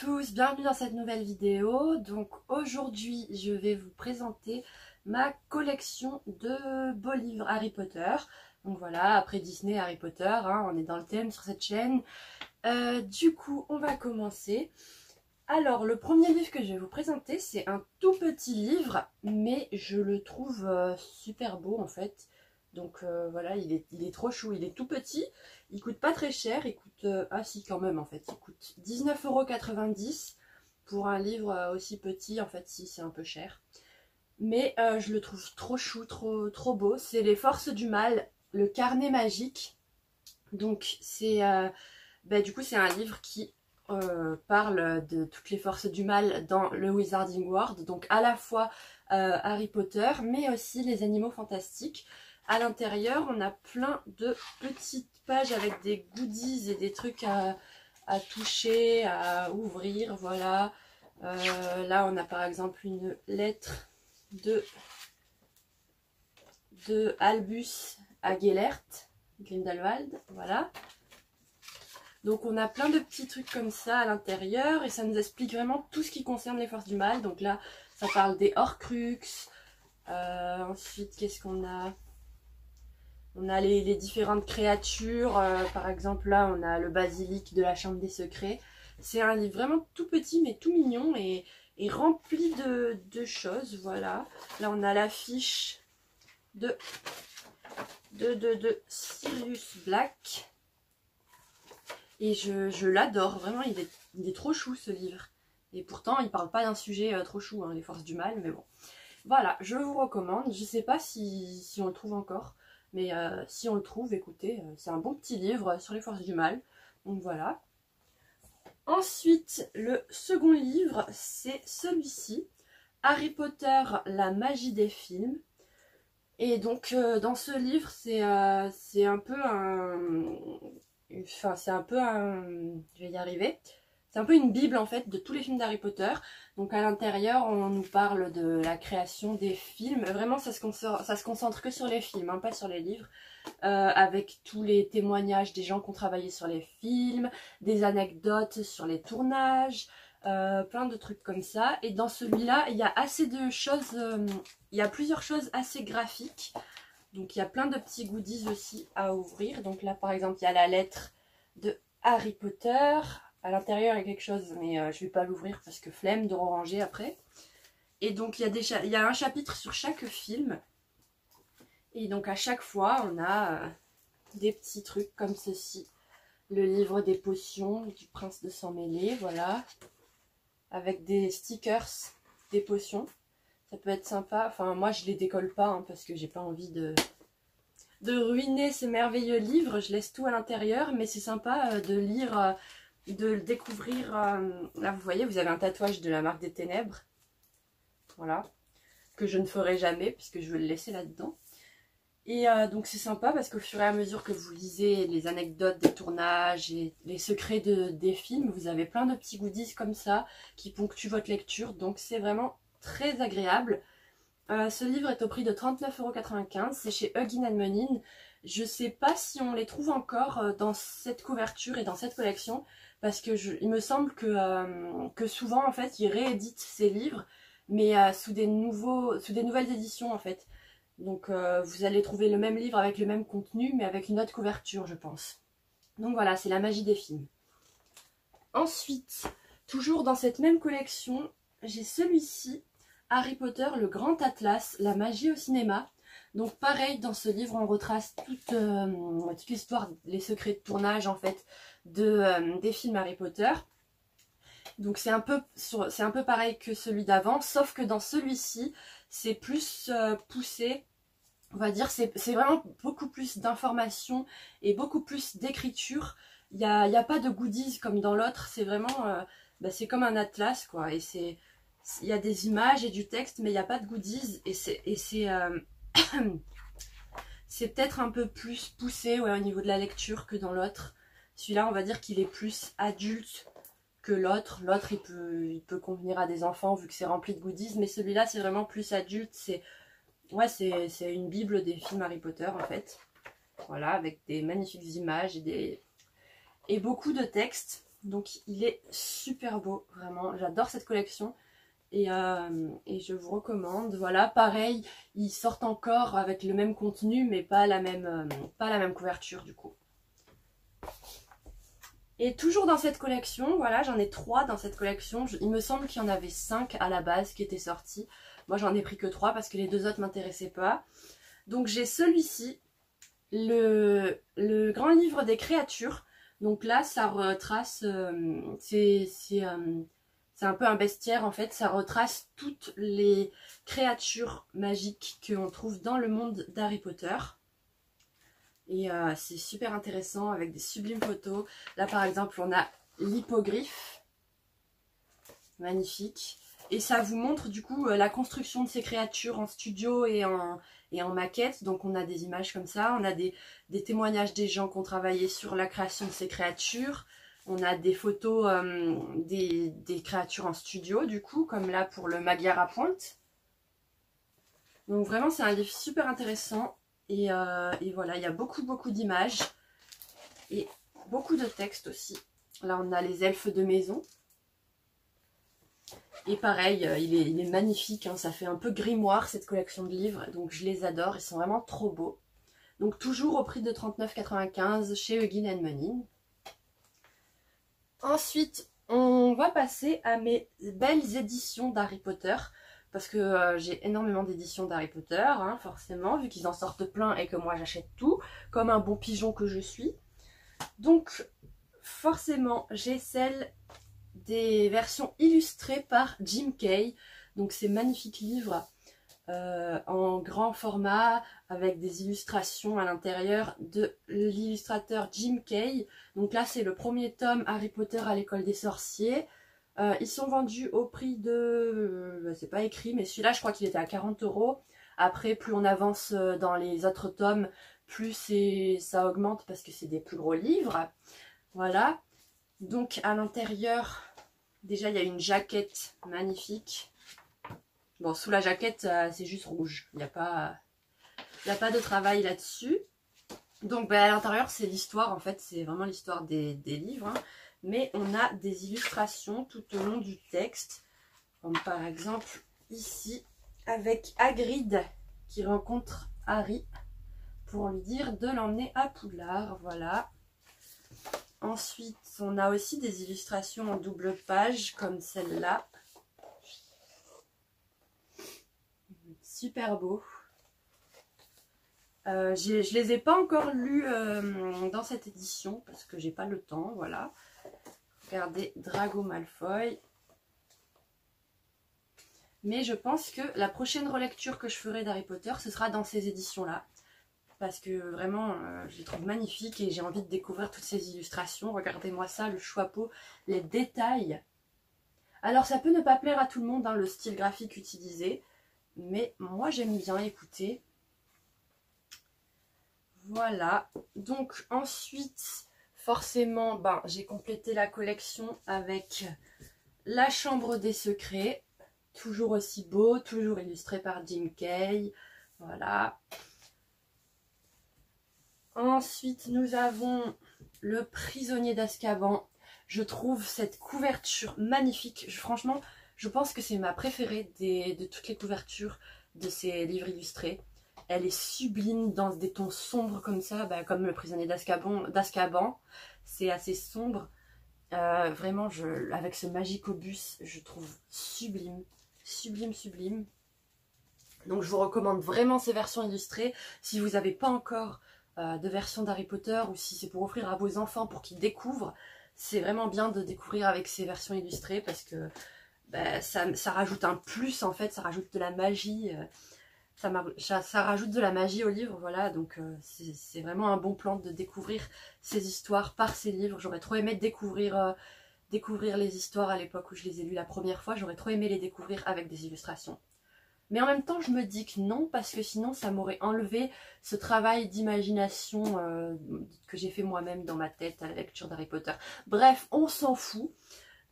tous, bienvenue dans cette nouvelle vidéo. Donc aujourd'hui je vais vous présenter ma collection de beaux livres Harry Potter. Donc voilà, après Disney, Harry Potter, hein, on est dans le thème sur cette chaîne. Du coup on va commencer. Alors le premier livre que je vais vous présenter, c'est un tout petit livre, mais je le trouve super beau en fait. Donc voilà, il est trop chou, il est tout petit, il coûte pas très cher, il coûte, ah si quand même en fait, il coûte 19,90 € pour un livre aussi petit, en fait si c'est un peu cher. Mais je le trouve trop chou, trop beau, c'est Les Forces du Mal, le carnet magique. Donc c'est, du coup c'est un livre qui parle de toutes les forces du mal dans le Wizarding World, donc à la fois Harry Potter, mais aussi les animaux fantastiques. À l'intérieur, on a plein de petites pages avec des goodies et des trucs à toucher, à ouvrir, voilà. Là, on a par exemple une lettre de Albus à Gellert, Grindelwald, voilà. Donc on a plein de petits trucs comme ça à l'intérieur et ça nous explique vraiment tout ce qui concerne les forces du mal. Donc là, ça parle des Horcruxes. Ensuite, qu'est-ce qu'on a? On a les différentes créatures, par exemple là on a le basilic de la chambre des secrets. C'est un livre vraiment tout petit mais tout mignon et rempli de choses, voilà. Là on a l'affiche de Sirius Black. Et je l'adore, vraiment il est trop chou ce livre. Et pourtant il parle pas d'un sujet trop chou, hein, les forces du mal, mais bon. Voilà, je vous recommande, je sais pas si on le trouve encore. Mais si on le trouve, écoutez, c'est un bon petit livre sur les forces du mal. Donc voilà. Ensuite, le second livre, c'est celui-ci. Harry Potter, la magie des films. Et donc, dans ce livre, c'est un peu un... Enfin, c'est un peu un... Je vais y arriver. C'est un peu une bible en fait de tous les films d'Harry Potter. Donc à l'intérieur on nous parle de la création des films. Vraiment ça se concentre que sur les films, hein, pas sur les livres. Avec tous les témoignages des gens qui ont travaillé sur les films, des anecdotes sur les tournages, plein de trucs comme ça. Et dans celui-là il y a assez de choses, il y a plusieurs choses assez graphiques. Donc il y a plein de petits goodies aussi à ouvrir. Donc là par exemple il y a la lettre de Harry Potter. À l'intérieur, il y a quelque chose, mais je ne vais pas l'ouvrir parce que flemme de ranger après. Et donc, il y a un chapitre sur chaque film. Et donc, à chaque fois, on a des petits trucs comme ceci. Le livre des potions du prince de Sang-Mêlé, voilà. Avec des stickers, des potions. Ça peut être sympa. Enfin, moi, je ne les décolle pas hein, parce que j'ai pas envie de ruiner ce merveilleux livre. Je laisse tout à l'intérieur, mais c'est sympa de lire... de le découvrir. Là vous voyez, vous avez un tatouage de la marque des ténèbres, voilà, que je ne ferai jamais puisque je veux le laisser là dedans. Et donc c'est sympa parce qu'au fur et à mesure que vous lisez les anecdotes des tournages et les secrets des films, vous avez plein de petits goodies comme ça qui ponctuent votre lecture, donc c'est vraiment très agréable. Ce livre est au prix de 39,95 €, c'est chez Huggin & Munin. Je sais pas si on les trouve encore dans cette couverture et dans cette collection, parce que il me semble que souvent en fait ils rééditent ces livres, mais sous des nouvelles éditions en fait. Donc vous allez trouver le même livre avec le même contenu, mais avec une autre couverture je pense. Donc voilà, c'est la magie des films. Ensuite, toujours dans cette même collection, j'ai celui-ci. Harry Potter, le Grand Atlas, la magie au cinéma. Donc pareil, dans ce livre, on retrace toute l'histoire, les secrets de tournage en fait des films Harry Potter. Donc c'est un peu pareil que celui d'avant, sauf que dans celui-ci, c'est plus poussé. On va dire, c'est vraiment beaucoup plus d'informations et beaucoup plus d'écriture. Il y a pas de goodies comme dans l'autre, c'est vraiment, c'est comme un atlas quoi, et il y a des images et du texte, mais il n'y a pas de goodies. Et c'est peut-être un peu plus poussé ouais, au niveau de la lecture que dans l'autre. Celui-là, on va dire qu'il est plus adulte que l'autre. L'autre, il peut convenir à des enfants vu que c'est rempli de goodies. Mais celui-là, c'est vraiment plus adulte. C'est une bible des films Harry Potter, en fait. Voilà, avec des magnifiques images et beaucoup de textes. Donc il est super beau, vraiment, j'adore cette collection. Et je vous recommande. Voilà, pareil, ils sortent encore avec le même contenu, mais pas la même couverture du coup. Et toujours dans cette collection, voilà, j'en ai 3 dans cette collection. Il me semble qu'il y en avait 5 à la base qui étaient sortis. Moi, j'en ai pris que 3 parce que les 2 autres m'intéressaient pas. Donc, j'ai celui-ci, le grand livre des créatures. Donc là, ça retrace, c'est un peu un bestiaire en fait. Ça retrace toutes les créatures magiques qu'on trouve dans le monde d'Harry Potter. Et c'est super intéressant avec des sublimes photos. Là par exemple on a l'hippogriffe. Magnifique. Et ça vous montre du coup la construction de ces créatures en studio et en maquette. Donc on a des images comme ça. On a des témoignages des gens qui ont travaillé sur la création de ces créatures. On a des photos des créatures en studio du coup. Comme là pour le Magyar à pointe. Donc vraiment c'est un livre super intéressant. Et voilà, il y a beaucoup d'images et beaucoup de textes aussi. Là, on a les elfes de maison. Et pareil, il est magnifique, hein, ça fait un peu grimoire cette collection de livres. Donc je les adore, ils sont vraiment trop beaux. Donc toujours au prix de 39,95 chez Huggin & Monin. Ensuite, on va passer à mes belles éditions d'Harry Potter. Parce que j'ai énormément d'éditions d'Harry Potter, hein, forcément, vu qu'ils en sortent plein et que moi j'achète tout, comme un bon pigeon que je suis. Donc, forcément, j'ai celle des versions illustrées par Jim Kay. Donc, ces magnifiques livres en grand format, avec des illustrations à l'intérieur de l'illustrateur Jim Kay. Donc là, c'est le premier tome Harry Potter à l'école des sorciers. Ils sont vendus au prix de... c'est pas écrit, mais celui-là, je crois qu'il était à 40 €. Après, plus on avance dans les autres tomes, plus ça augmente parce que c'est des plus gros livres. Voilà. Donc, à l'intérieur, déjà, il y a une jaquette magnifique. Bon, sous la jaquette, c'est juste rouge. Il n'y a pas de travail là-dessus. Donc, à l'intérieur, c'est l'histoire. En fait, c'est vraiment l'histoire des livres, hein. Mais on a des illustrations tout au long du texte. Comme par exemple ici avec Hagrid qui rencontre Harry pour lui dire de l'emmener à Poudlard. Voilà. Ensuite, on a aussi des illustrations en double page comme celle-là. Super beau. Je les ai pas encore lus dans cette édition parce que j'ai pas le temps. Voilà. Regardez, Drago Malfoy. Mais je pense que la prochaine relecture que je ferai d'Harry Potter, ce sera dans ces éditions-là. Parce que vraiment, je les trouve magnifiques et j'ai envie de découvrir toutes ces illustrations. Regardez-moi ça, le chapeau, les détails. Alors ça peut ne pas plaire à tout le monde, hein, le style graphique utilisé. Mais moi j'aime bien écouter. Voilà. Donc ensuite... Forcément, j'ai complété la collection avec La Chambre des Secrets. Toujours aussi beau, toujours illustré par Jim Kay. Voilà. Ensuite, nous avons Le Prisonnier d'Azkaban. Je trouve cette couverture magnifique. Franchement, je pense que c'est ma préférée de toutes les couvertures de ces livres illustrés. Elle est sublime dans des tons sombres comme ça, comme Le Prisonnier d'Azkaban. C'est assez sombre. Vraiment, avec ce Magicobus, je trouve sublime. Sublime. Donc je vous recommande vraiment ces versions illustrées. Si vous n'avez pas encore de version d'Harry Potter ou si c'est pour offrir à vos enfants pour qu'ils découvrent, c'est vraiment bien de découvrir avec ces versions illustrées parce que ça rajoute un plus en fait, ça rajoute de la magie. Ça rajoute de la magie au livre, voilà, donc c'est vraiment un bon plan de découvrir ces histoires par ces livres. J'aurais trop aimé découvrir les histoires à l'époque où je les ai lues la première fois, j'aurais trop aimé les découvrir avec des illustrations. Mais en même temps, je me dis que non, parce que sinon ça m'aurait enlevé ce travail d'imagination que j'ai fait moi-même dans ma tête à la lecture d'Harry Potter. Bref, on s'en fout.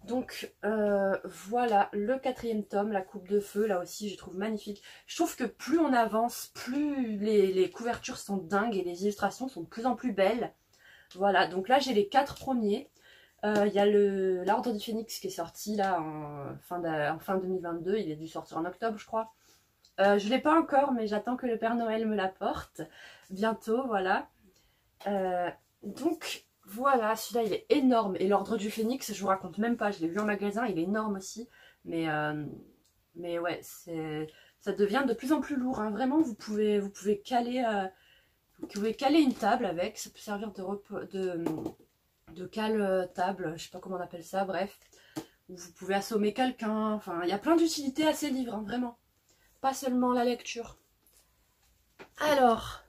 Donc voilà le 4e tome, La Coupe de Feu, là aussi je trouve magnifique. Je trouve que plus on avance, plus les couvertures sont dingues et les illustrations sont de plus en plus belles. Voilà, donc là j'ai les 4 premiers. Il y a l'Ordre du Phénix qui est sorti là en fin 2022, il est dû sortir en octobre je crois. Je ne l'ai pas encore, mais j'attends que le Père Noël me l'apporte bientôt, voilà. Donc voilà, celui-là il est énorme. Et l'Ordre du Phénix, je vous raconte même pas, je l'ai vu en magasin, il est énorme aussi. Mais ouais, ça devient de plus en plus lourd, hein. Vraiment, vous pouvez caler une table avec, ça peut servir de cale table, je sais pas comment on appelle ça, bref. Ou vous pouvez assommer quelqu'un, enfin, il y a plein d'utilités à ces livres, hein, vraiment. Pas seulement la lecture. Alors,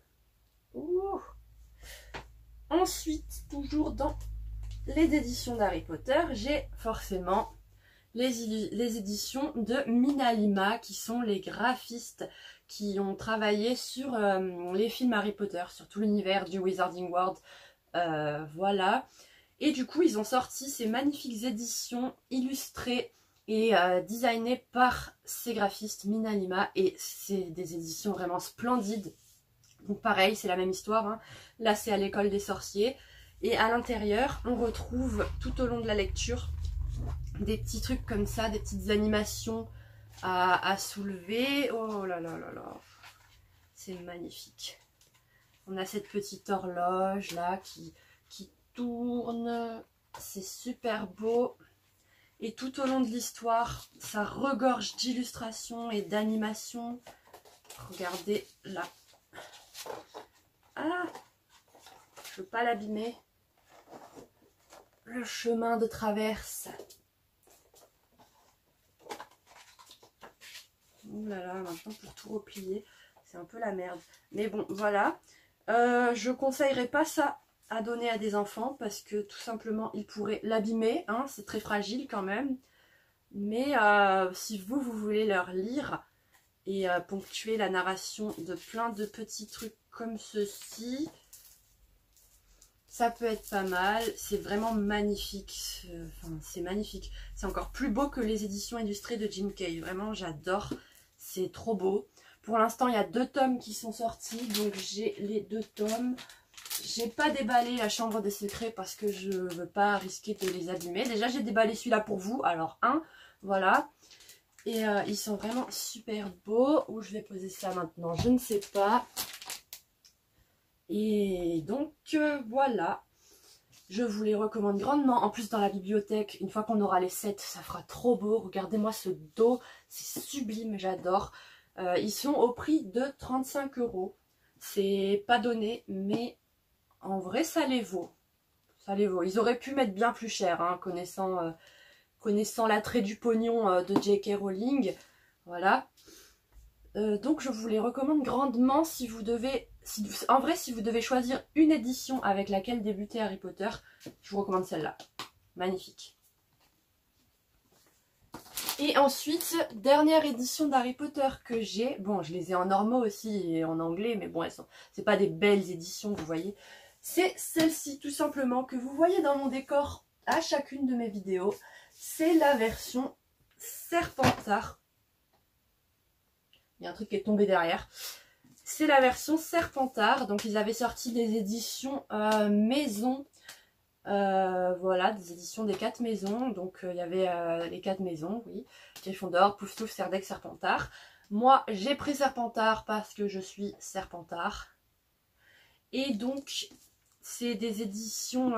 ensuite, toujours dans les éditions d'Harry Potter, j'ai forcément les éditions de Minalima, qui sont les graphistes qui ont travaillé sur les films Harry Potter, sur tout l'univers du Wizarding World, voilà. Et du coup, ils ont sorti ces magnifiques éditions illustrées et designées par ces graphistes Minalima, et c'est des éditions vraiment splendides. Donc pareil, c'est la même histoire, hein. Là c'est à l'école des sorciers, et à l'intérieur on retrouve tout au long de la lecture des petits trucs comme ça, des petites animations à soulever. Oh là là là là, c'est magnifique. On a cette petite horloge là qui tourne, c'est super beau. Et tout au long de l'histoire, ça regorge d'illustrations et d'animations. Regardez là. Ah, je veux pas l'abîmer. Le chemin de traverse. Ouh là là, maintenant pour tout replier, c'est un peu la merde. Mais bon, voilà. Je conseillerais pas ça à donner à des enfants parce que tout simplement, ils pourraient l'abîmer, hein, c'est très fragile quand même. Mais si vous voulez leur lire et ponctuer la narration de plein de petits trucs comme ceci, ça peut être pas mal. C'est vraiment magnifique. Enfin, c'est magnifique. C'est encore plus beau que les éditions illustrées de Jim Kay. Vraiment, j'adore. C'est trop beau. Pour l'instant, il y a 2 tomes qui sont sortis. Donc, j'ai les 2 tomes. J'ai pas déballé la Chambre des Secrets parce que je veux pas risquer de les abîmer. Déjà, j'ai déballé celui-là pour vous. Alors, voilà. Et ils sont vraiment super beaux. Où je vais poser ça maintenant, je ne sais pas. Et donc voilà, je vous les recommande grandement. En plus dans la bibliothèque, une fois qu'on aura les 7, ça fera trop beau. Regardez-moi ce dos, c'est sublime, j'adore. Ils sont au prix de 35 €. C'est pas donné, mais en vrai ça les vaut. Ça les vaut. Ils auraient pu mettre bien plus cher, hein, connaissant l'attrait du pognon de J.K. Rowling. Voilà. Donc je vous les recommande grandement si vous devez... en vrai, si vous devez choisir une édition avec laquelle débuter Harry Potter, je vous recommande celle-là. Magnifique. Et ensuite, dernière édition d'Harry Potter que j'ai. Bon, je les ai en normaux aussi et en anglais, mais bon, c'est pas des belles éditions, vous voyez. C'est celle-ci, tout simplement, que vous voyez dans mon décor à chacune de mes vidéos. C'est la version Serpentard. Il y a un truc qui est tombé derrière. C'est la version Serpentard. Donc ils avaient sorti des éditions maison. Voilà, des éditions des 4 maisons. Donc il y avait les 4 maisons, oui. Gryffondor, Poufsouffle, Serdaigle, Serpentard. Moi, j'ai pris Serpentard parce que je suis Serpentard. Et donc, c'est des éditions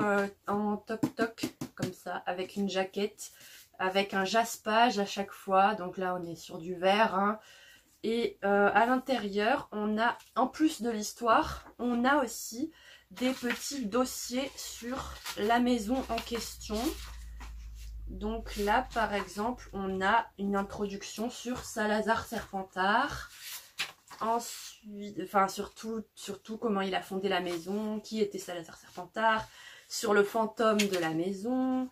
en toc-toc, comme ça, avec une jaquette, avec un jaspage à chaque fois. Donc là, on est sur du vert, hein. Et à l'intérieur, on a, en plus de l'histoire, on a aussi des petits dossiers sur la maison en question. Donc là, par exemple, on a une introduction sur Salazar Serpentard. Ensuite, enfin, surtout comment il a fondé la maison, qui était Salazar Serpentard, sur le fantôme de la maison.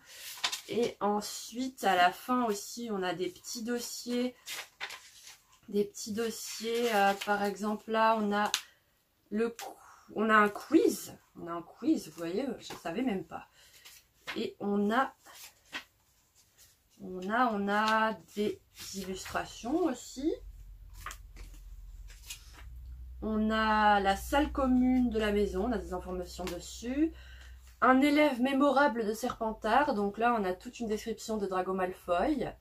Et ensuite, à la fin aussi, on a des petits dossiers. Par exemple là on a un quiz, vous voyez, je ne savais même pas. Et on a des illustrations aussi. On a la salle commune de la maison, on a des informations dessus. Un élève mémorable de Serpentard. Donc là, on a toute une description de Drago Malfoy.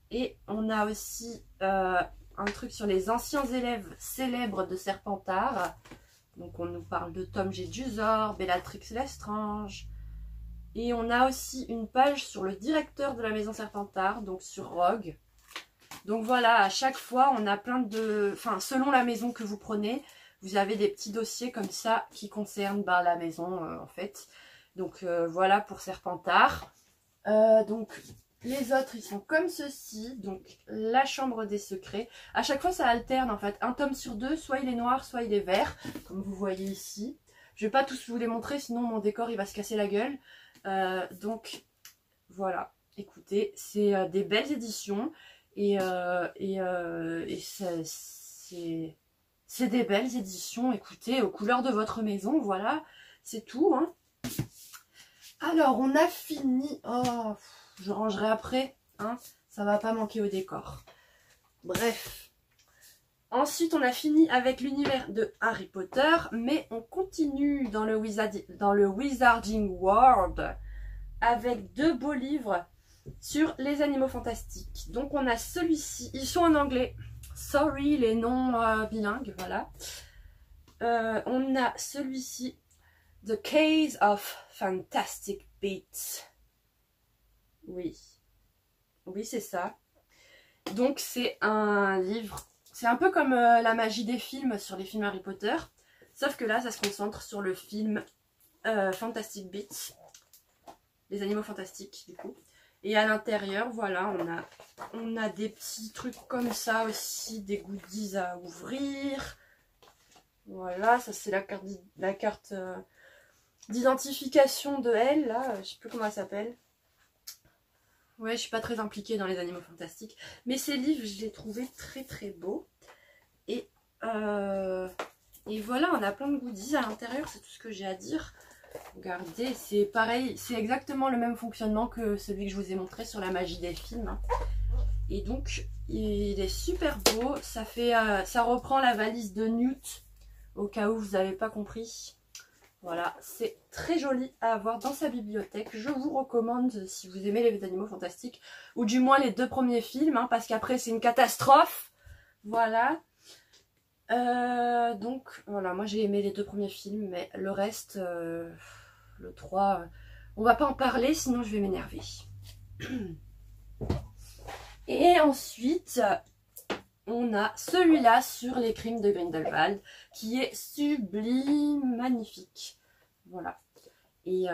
Et on a aussi un truc sur les anciens élèves célèbres de Serpentard. Donc on nous parle de Tom Jedusor, Bellatrix Lestrange. Et on a aussi une page sur le directeur de la maison Serpentard, donc sur Rogue. Donc voilà, à chaque fois, on a plein de... Enfin, selon la maison que vous prenez, vous avez des petits dossiers comme ça qui concernent la maison, en fait. Donc voilà pour Serpentard. Donc les autres, ils sont comme ceci. Donc la chambre des secrets. À chaque fois, ça alterne, en fait. Un tome sur deux, soit il est noir, soit il est vert, comme vous voyez ici. Je vais pas tous vous les montrer, sinon mon décor, il va se casser la gueule. Donc voilà, écoutez, c'est des belles éditions. Et c'est des belles éditions, écoutez, aux couleurs de votre maison, voilà, c'est tout, hein. Alors, on a fini, oh, je rangerai après, hein, ça va pas manquer au décor. Bref, ensuite on a fini avec l'univers de Harry Potter, mais on continue dans le Wizarding World avec deux beaux livres sur les animaux fantastiques. Donc on a celui-ci, ils sont en anglais, sorry les noms bilingues, voilà. On a celui-ci, The Case of Fantastic Beasts. Oui, oui c'est ça. Donc c'est un livre, c'est un peu comme la magie des films sur les films Harry Potter, sauf que là ça se concentre sur le film Fantastic Beasts, les animaux fantastiques du coup. Et à l'intérieur, voilà, on a des petits trucs comme ça aussi, des goodies à ouvrir. Voilà, ça c'est la carte d'identification de elle, là, je sais plus comment elle s'appelle. Ouais, je suis pas très impliquée dans les animaux fantastiques. Mais ces livres, je les trouvais très très beaux. Et voilà, on a plein de goodies à l'intérieur, c'est tout ce que j'ai à dire. Regardez, c'est pareil, c'est exactement le même fonctionnement que celui que je vous ai montré sur la magie des films. Et donc, il est super beau. Ça reprend la valise de Newt, au cas où vous n'avez pas compris. Voilà, c'est très joli à avoir dans sa bibliothèque. Je vous recommande si vous aimez les animaux fantastiques, ou du moins les deux premiers films, hein, parce qu'après c'est une catastrophe. Voilà. Donc voilà, moi j'ai aimé les deux premiers films, mais le reste, le 3, on va pas en parler, sinon je vais m'énerver. Et ensuite, on a celui-là sur les crimes de Grindelwald, qui est sublime, magnifique. Voilà. Et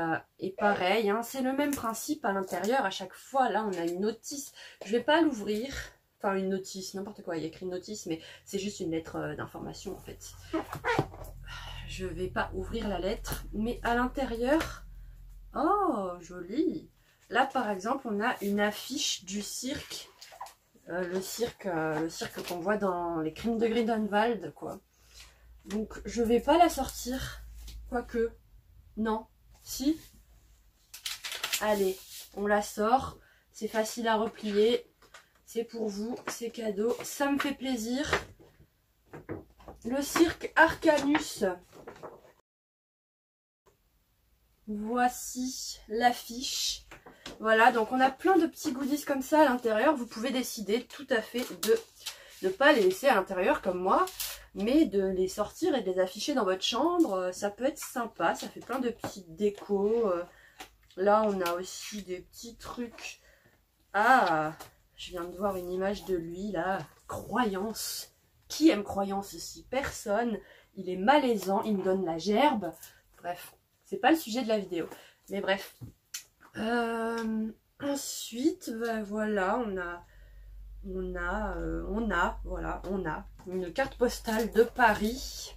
pareil, hein, c'est le même principe à l'intérieur, à chaque fois, là on a une notice, je vais pas l'ouvrir. Enfin, une notice, n'importe quoi, il y a écrit une notice, mais c'est juste une lettre d'information en fait. Je vais pas ouvrir la lettre, mais à l'intérieur, oh, joli. Là, par exemple, on a une affiche du cirque, le cirque qu'on voit dans les crimes de Grindelwald, quoi. Donc, je vais pas la sortir, quoique, non, si. Allez, on la sort, c'est facile à replier. C'est pour vous, c'est cadeau, ça me fait plaisir. Le cirque Arcanus. Voici l'affiche. Voilà, donc on a plein de petits goodies comme ça à l'intérieur. Vous pouvez décider tout à fait de ne pas les laisser à l'intérieur comme moi, mais de les sortir et de les afficher dans votre chambre. Ça peut être sympa, ça fait plein de petites décos. Là, on a aussi des petits trucs. Ah, je viens de voir une image de lui, là. Croyance. Qui aime Croyance ici? Personne. Il est malaisant, il me donne la gerbe. Bref, c'est pas le sujet de la vidéo. Mais bref. Ensuite, ben voilà, on a une carte postale de Paris.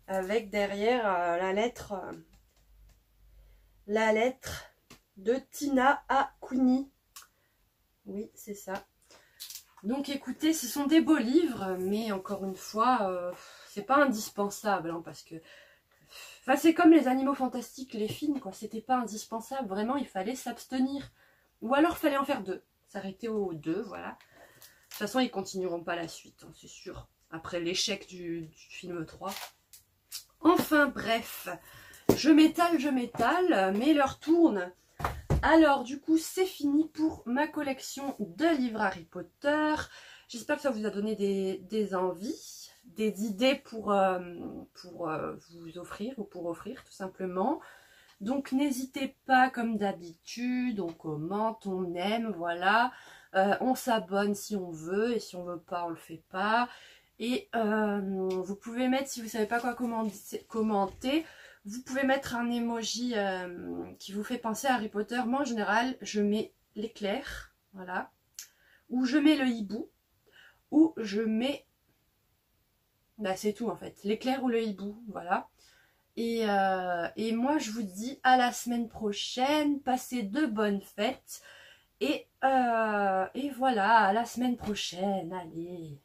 Avec derrière la lettre de Tina à Queenie. Oui, c'est ça. Donc écoutez, ce sont des beaux livres, mais encore une fois, c'est pas indispensable, hein, parce que... Enfin, c'est comme les animaux fantastiques, les films, quoi. C'était pas indispensable, vraiment, il fallait s'abstenir. Ou alors, fallait en faire deux. S'arrêter aux deux, voilà. De toute façon, ils continueront pas la suite, hein, c'est sûr. Après l'échec du film 3. Enfin bref, je m'étale, mais l'heure tourne. Alors du coup c'est fini pour ma collection de livres Harry Potter. J'espère que ça vous a donné des envies, des idées pour vous offrir ou pour offrir tout simplement. Donc n'hésitez pas comme d'habitude, on commente, on aime, voilà. On s'abonne si on veut et si on veut pas on le fait pas. Et vous pouvez mettre, si vous savez pas quoi commenter, vous pouvez mettre un emoji qui vous fait penser à Harry Potter. Moi en général je mets l'éclair, voilà. Ou je mets le hibou, ou je mets... Bah c'est tout en fait, l'éclair ou le hibou, voilà. Et moi je vous dis à la semaine prochaine, passez de bonnes fêtes. Et voilà, à la semaine prochaine, allez.